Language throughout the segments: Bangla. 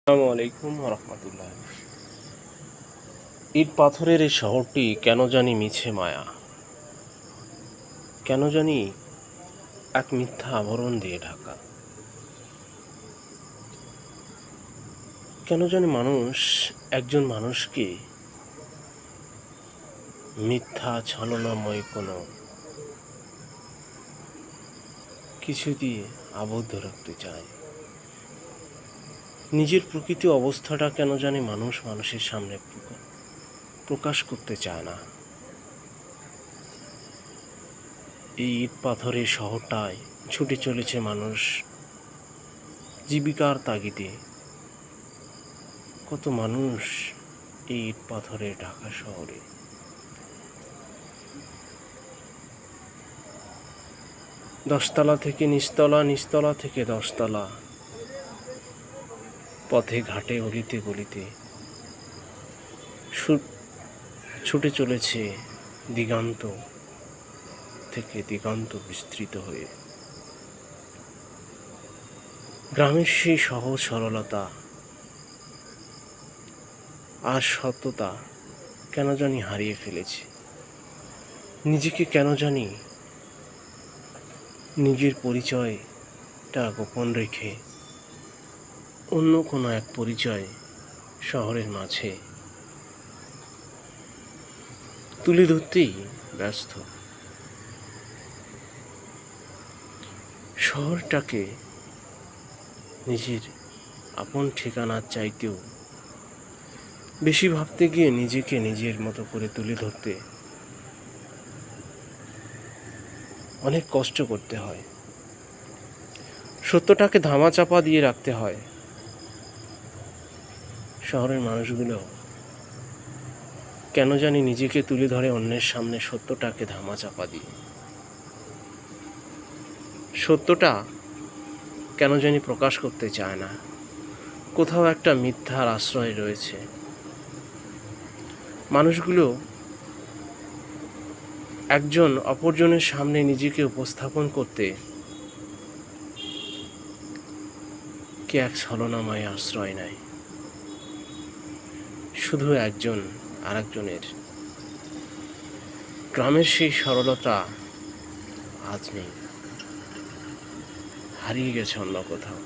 আসসালামু আলাইকুম রহমতুল্লাহ। ইট পাথরের এই শহরটি কেন জানি মিছে মায়া, কেন জানি এক মিথ্যা আবরণ দিয়ে ঢাকা। কেন জানি মানুষ একজন মানুষকে মিথ্যা ছলনাময় কোনো কিছু দিয়ে আবদ্ধ রাখতে চায়। নিজের প্রকৃত অবস্থাটা কেন জানি মানুষ মানুষের সামনে প্রকাশ করতে চায় না। এই ইট পাথরের শহরটায় ছুটে চলেছে মানুষ জীবিকার তাগিদে। কত মানুষ এই ইট পাথরের ঢাকা শহরে দশতলা থেকে নিচতলা, নিচতলা থেকে দশতলা, পথে ঘাটে অলিতে গলিতে ছুটে চলেছে দিগান্ত থেকে দিগন্ত বিস্তৃত হয়ে। গ্রামের সেই সহজ সরলতা আর সততা কেন জানি হারিয়ে ফেলেছে। নিজেকে কেন জানি নিজের পরিচয়টা গোপন রেখে অন্য কোনো এক পরিচয় শহরের মাঝে তুলে ধরতেই ব্যস্ত। শহরটাকে নিজের আপন ঠিকানার চাইতেও বেশি ভাবতে গিয়ে নিজেকে নিজের মতো করে তুলে ধরতে অনেক কষ্ট করতে হয়। সত্যটাকে ধামাচাপা দিয়ে রাখতে হয়। শহরের মানুষগুলো কেন জানি নিজেকে তুলে ধরে অন্যের সামনে সত্যটাকে ধামাচাপা দিয়ে। সত্যটা কেন জানি প্রকাশ করতে চায় না। কোথাও একটা মিথ্যার আশ্রয় রয়েছে। মানুষগুলো একজন অপরজনের সামনে নিজেকে উপস্থাপন করতে কে এক ছলনাময় আশ্রয় নেয়। শুধু একজন আরেকজনের গ্রামের সেই সরলতা আজ নেই, হারিয়ে গেছে অন্য কোথাও।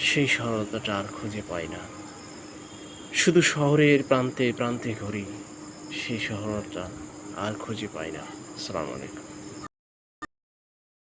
সেই সরলতাটা আর খুঁজে পাই না। শুধু শহরের প্রান্তে প্রান্তে ঘুরি, সেই সরলতা আর খুঁজে পাই না। আসসালামু আলাইকুম।